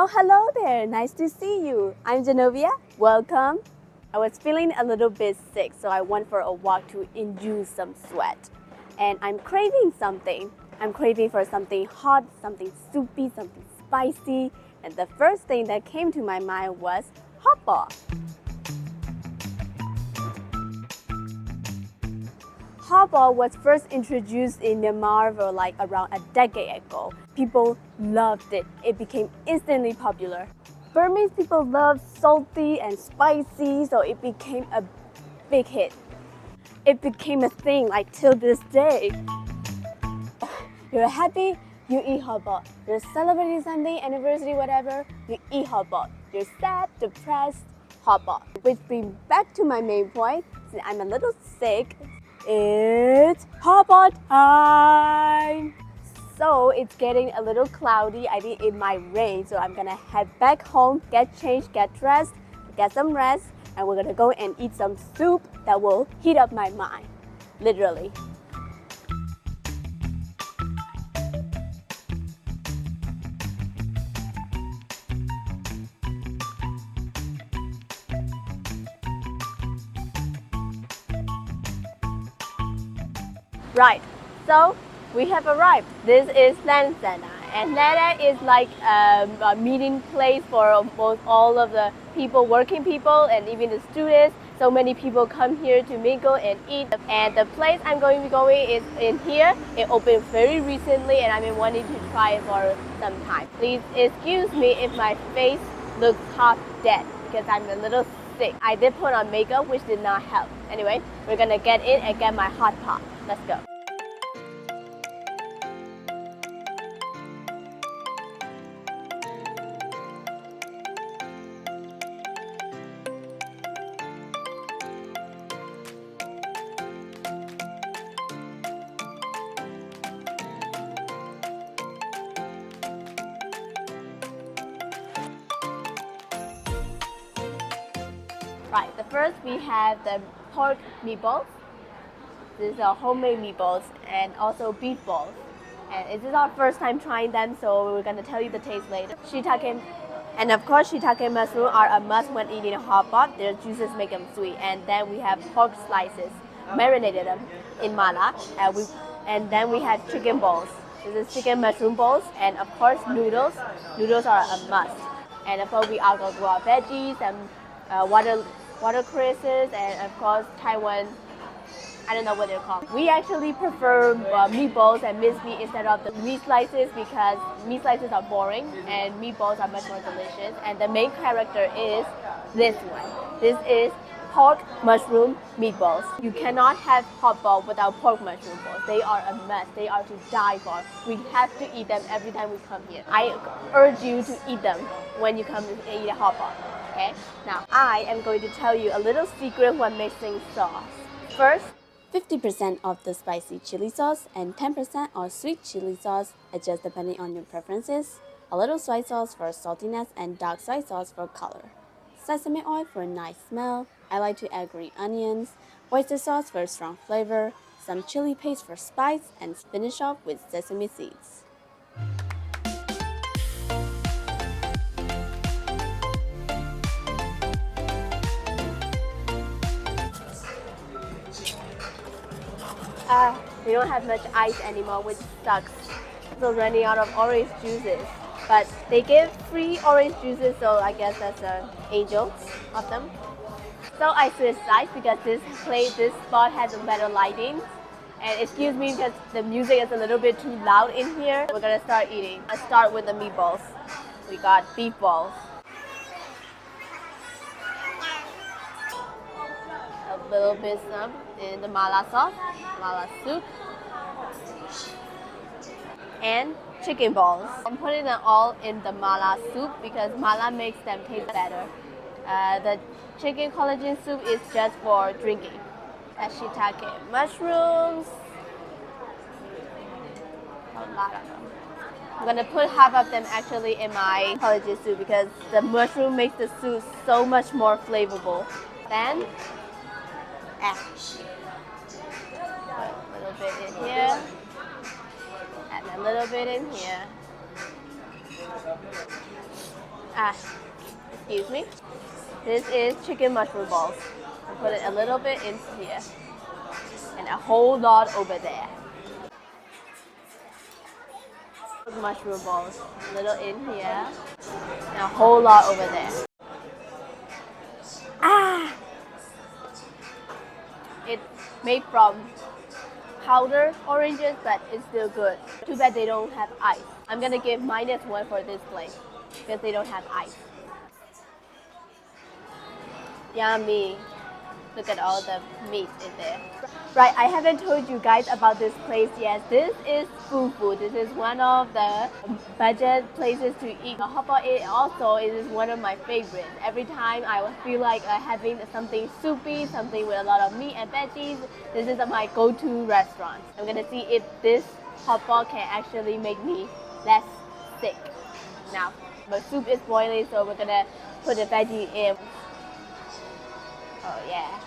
Oh, hello there. Nice to see you. I'm Genovia. Welcome. I was feeling a little bit sick, so I went for a walk to induce some sweat. And I'm craving something. I'm craving for something hot, something soupy, something spicy. And the first thing that came to my mind was Hotpot. Hotpot was first introduced in Myanmar for like around a decade ago. People loved it. It became instantly popular. Burmese people love salty and spicy, so it became a big hit. It became a thing like till this day. You're happy, you eat Hotpot. You're celebrating something, anniversary, whatever, you eat Hotpot. You're sad, depressed, Hotpot. Which brings back to my main point, since I'm a little sick, it's Hotpot time! So it's getting a little cloudy. I think it might rain, so I'm gonna head back home, get changed, get dressed, get some rest, and we're gonna go and eat some soup that will heat up my mind, literally. Right, so we have arrived. This is Hledan, and Hledan is like a meeting place for almost all of the people, working people, and even the students. So many people come here to mingle and eat. And the place I'm going to be going is in here. It opened very recently, and I've been wanting to try it for some time. Please excuse me if my face looks half dead because I'm a little sick. I did put on makeup, which did not help. Anyway, we're gonna get in and get my hot pot. Let's go. Right, the first we have the pork meatballs. These are homemade meatballs and also beef balls. And this is our first time trying them, so we're gonna tell you the taste later. Shiitake, and of course shiitake mushroom are a must when eating a Hotpot. Their juices make them sweet. And then we have pork slices, marinated them in mala. And then we have chicken balls. This is chicken mushroom balls, and of course noodles. Noodles are a must. And of course we are going to our veggies and watercresses, and of course Taiwan, I don't know what they're called. We actually prefer meatballs and minced meat instead of the meat slices because meat slices are boring and meatballs are much more delicious. And the main character is this one. This is pork mushroom meatballs. You cannot have Hotpot without pork mushroom balls. They are a must. They are to die for. We have to eat them every time we come here. I urge you to eat them when you come to eat a Hotpot. Okay? Now I am going to tell you a little secret when mixing sauce. First, 50% of the spicy chili sauce and 10% of sweet chili sauce, adjust depending on your preferences. A little soy sauce for saltiness and dark soy sauce for color. Sesame oil for a nice smell. I like to add green onions. Oyster sauce for strong flavor. Some chili paste for spice, and finish off with sesame seeds. We don't have much ice anymore, which sucks. So running out of orange juices. But they give free orange juices, so I guess that's an angel of them. So I switched sides because this spot has a better lighting. And excuse me because the music is a little bit too loud in here. We're gonna start eating. Let's start with the meatballs. We got beef balls. A little bit some in the mala sauce, mala soup, and chicken balls. I'm putting them all in the mala soup because mala makes them taste better. The chicken collagen soup is just for drinking. Shiitake mushrooms, a lot of them. I'm gonna put half of them actually in my collagen soup because the mushroom makes the soup so much more flavorful. Then put a little bit in here, and a little bit in here. Ah, excuse me. This is chicken mushroom balls. I put it a little bit in here and a whole lot over there. Mushroom balls, a little in here and a whole lot over there. Ah! It's made from powdered oranges, but it's still good. Too bad they don't have ice. I'm gonna give -1 for this place because they don't have ice. Yummy. Look at all the meat in there. Right, I haven't told you guys about this place yet. This is FUFU. This is one of the budget places to eat. Hotpot also is one of my favorites. Every time I feel like having something soupy, something with a lot of meat and veggies, this is my go-to restaurant. I'm gonna see if this Hotpot can actually make me less sick. Now, the soup is boiling, so we're gonna put the veggie in. Oh yeah.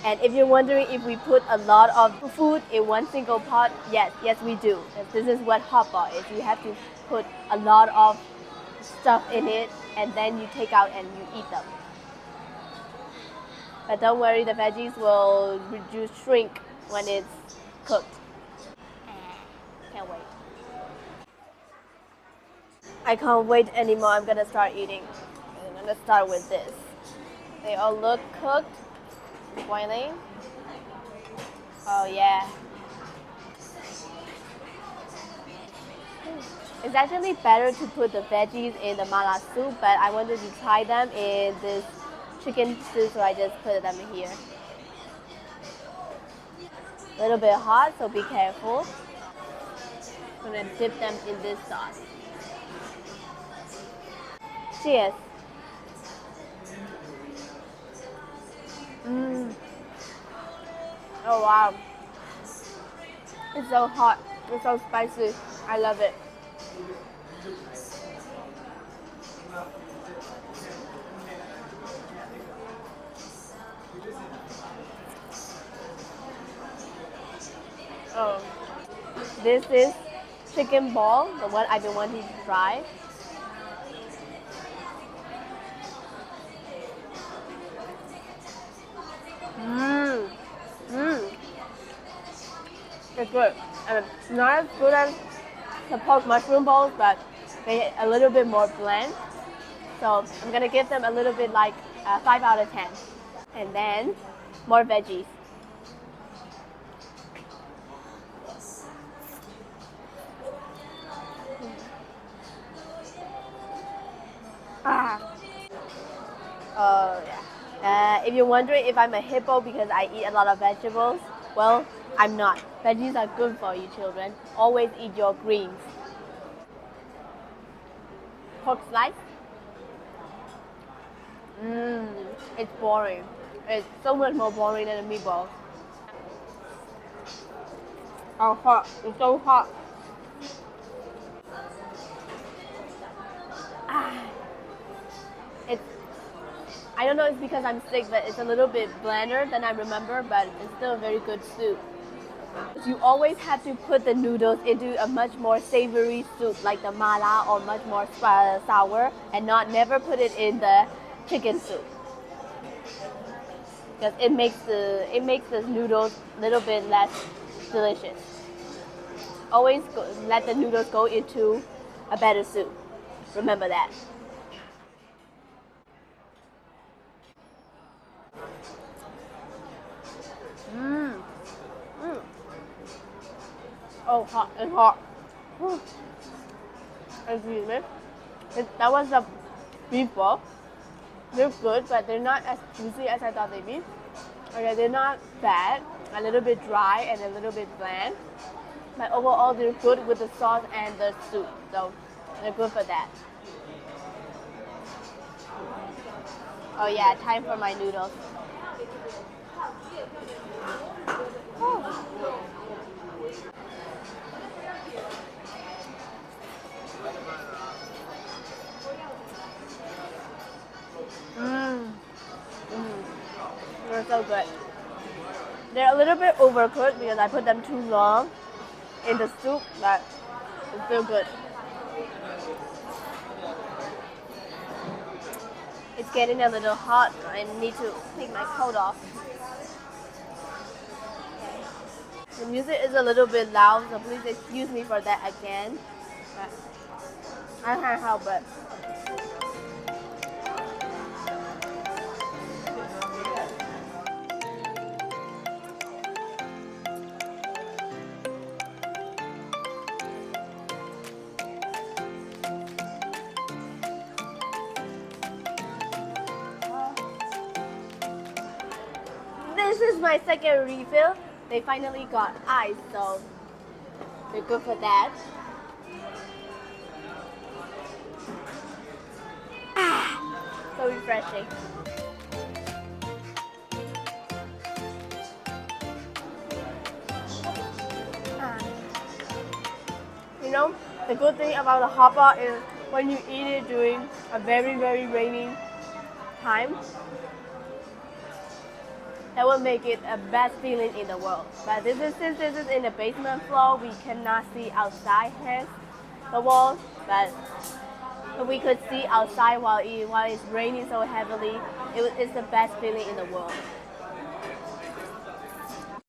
And if you're wondering if we put a lot of food in one single pot, yes we do. This is what Hotpot is. You have to put a lot of stuff in it and then you take out and you eat them. But don't worry, the veggies will shrink when it's cooked. Can't wait. I can't wait anymore. I'm gonna start eating. I'm gonna start with this. They all look cooked, boiling. Oh yeah. It's actually better to put the veggies in the mala soup, but I wanted to try them in this chicken soup, so I just put them in here. A little bit hot, so be careful. I'm gonna dip them in this sauce. Cheers. Oh wow. It's so hot. It's so spicy. I love it. Oh. This is chicken ball, the one I've been wanting to try. It's good. And it's not as good as the pork mushroom balls, but they're a little bit more bland. So I'm gonna give them a little bit like 5 out of 10. And then more veggies. Oh yeah. If you're wondering if I'm a hippo because I eat a lot of vegetables, well, I'm not. Veggies are good for you, children. Always eat your greens. Pork slice. It's boring. It's so much more boring than a meatball. Oh, hot. It's so hot. I don't know if it's because I'm sick, but it's a little bit blander than I remember, but it's still a very good soup. You always have to put the noodles into a much more savory soup, like the mala, or much more sour, and never put it in the chicken soup, because it makes the noodles a little bit less delicious. Always let the noodles go into a better soup. Remember that. Oh, hot. It's hot. Excuse me. That was the beef ball. They're good, but they're not as juicy as I thought they'd be. Okay, they're not bad. A little bit dry and a little bit bland. But overall, they're good with the sauce and the soup. So they're good for that. Oh yeah, time for my noodles. They're so good. They're a little bit overcooked because I put them too long in the soup, but It feels good. It's getting a little hot. I need to take my coat off. The music is a little bit loud, so please excuse me for that again. But I can't help it. This is my second refill. They finally got ice, so they're good for that. So refreshing. You know, the good thing about the Hotpot is when you eat it during a very, very rainy time, that will make it a best feeling in the world. But since this is in the basement floor, we cannot see outside hence the walls, but we could see outside while it's raining so heavily. It's the best feeling in the world.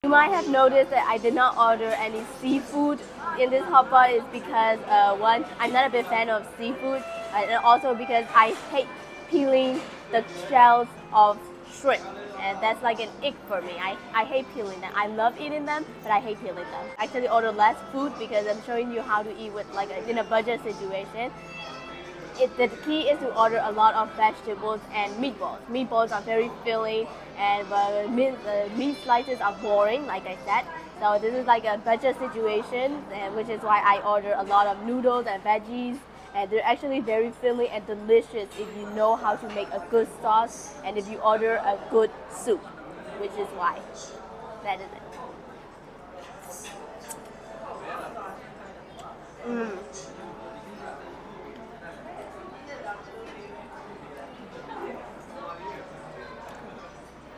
You might have noticed that I did not order any seafood in this Hotpot. Is because one, I'm not a big fan of seafood, and also because I hate peeling the shells of shrimp. And that's like an ick for me. I hate peeling them. I love eating them, but I hate peeling them. I actually order less food because I'm showing you how to eat with in a budget situation. The key is to order a lot of vegetables and meatballs. Meatballs are very filling, and meat slices are boring, like I said. So this is like a budget situation, and which is why I order a lot of noodles and veggies. And they're actually very filling and delicious if you know how to make a good sauce and if you order a good soup, which is why. That is it.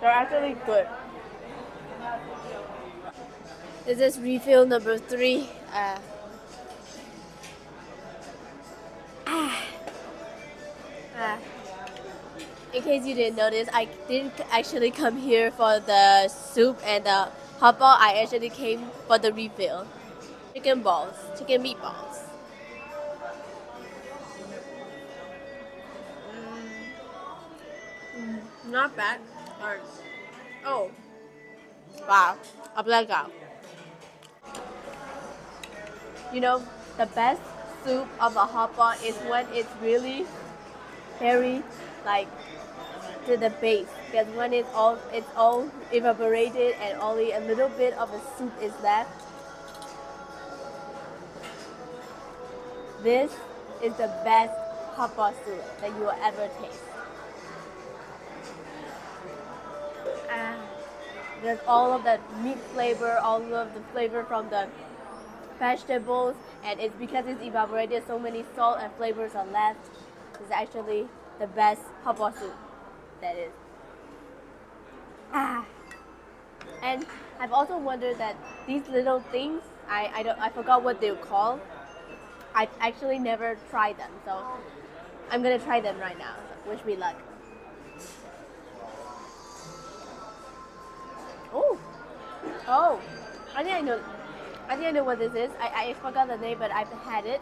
They're actually good. This is refill number 3. In case you didn't notice, I didn't actually come here for the soup and the Hotpot. I actually came for the refill. Chicken balls, chicken meatballs. Not bad. Oh, wow, a blackout. You know, the best soup of a Hotpot is when it's really very to the base, because when it's all evaporated and only a little bit of a soup is left. This is the best Hotpot soup that you will ever taste. There's all of that meat flavor, all of the flavor from the vegetables, and it's because it's evaporated, so many salt and flavors are left. It's actually the best Hotpot soup. That is. And I've also wondered that these little things, I forgot what they're called. I've actually never tried them, so I'm gonna try them right now. So wish me luck. Oh, I think I know what this is. I forgot the name, but I've had it.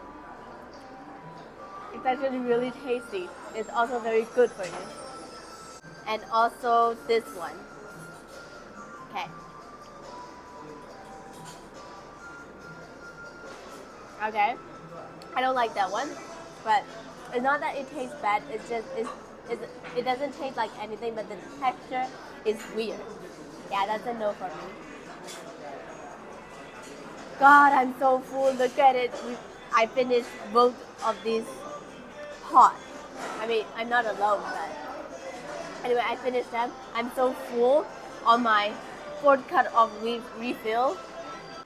It's actually really tasty. It's also very good for you. And also this one. Okay. Okay. I don't like that one, but it's not that it tastes bad. It's just it doesn't taste like anything, but the texture is weird. Yeah, that's a no for me. God, I'm so full. Look at it. I finished both of these hot. I mean, I'm not alone, but anyway, I finished them. I'm so full on my 4th cut of refill.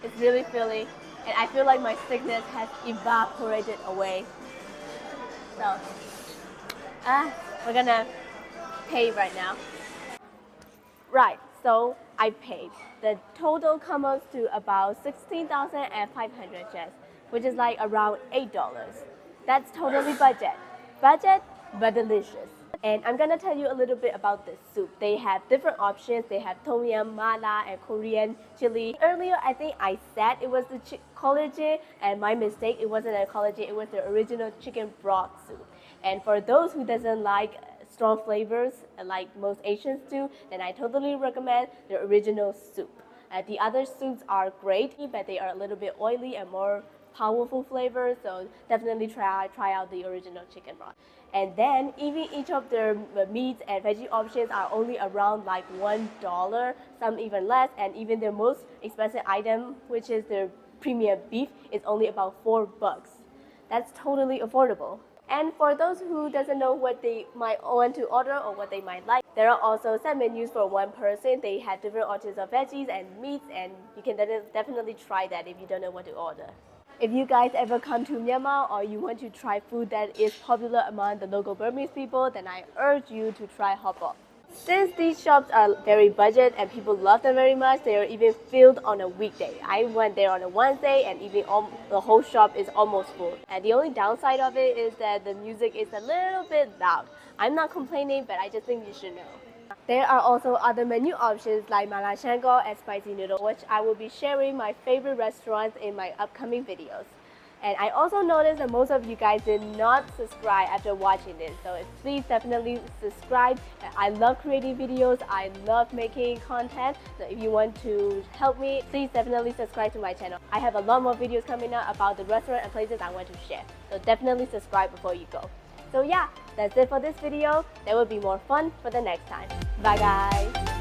It's really filling, and I feel like my sickness has evaporated away. So, we're gonna pay right now. Right, so I paid. The total comes to about 16,500 just. which is like around $8. That's totally budget. Budget, but delicious. And I'm gonna tell you a little bit about the soup. They have different options. They have tom yum, mala, and Korean chili. Earlier, I think I said it was the collagen, and my mistake, it wasn't a collagen, it was the original chicken broth soup. And for those who doesn't like strong flavors, like most Asians do, then I totally recommend the original soup. The other soups are great, but they are a little bit oily and more powerful flavors, so definitely try out the original chicken broth. And then even each of their meats and veggie options are only around like $1, some even less, and even their most expensive item, which is their premium beef, is only about $4. That's totally affordable. And for those who doesn't know what they might want to order or what they might like, there are also set menus for one person. They have different options of veggies and meats, and you can definitely try that if you don't know what to order. If you guys ever come to Myanmar or you want to try food that is popular among the local Burmese people, then I urge you to try Hotpot. Since these shops are very budget and people love them very much, they are even filled on a weekday. I went there on a Wednesday and even the whole shop is almost full. And the only downside of it is that the music is a little bit loud. I'm not complaining, but I just think you should know. There are also other menu options like mala shango and spicy noodle, which I will be sharing my favorite restaurants in my upcoming videos. And I also noticed that most of you guys did not subscribe after watching this, so please definitely subscribe. I love creating videos, I love making content, so if you want to help me, please definitely subscribe to my channel. I have a lot more videos coming up about the restaurant and places I want to share, so definitely subscribe before you go. So yeah, that's it for this video. There will be more fun for the next time. Bye guys!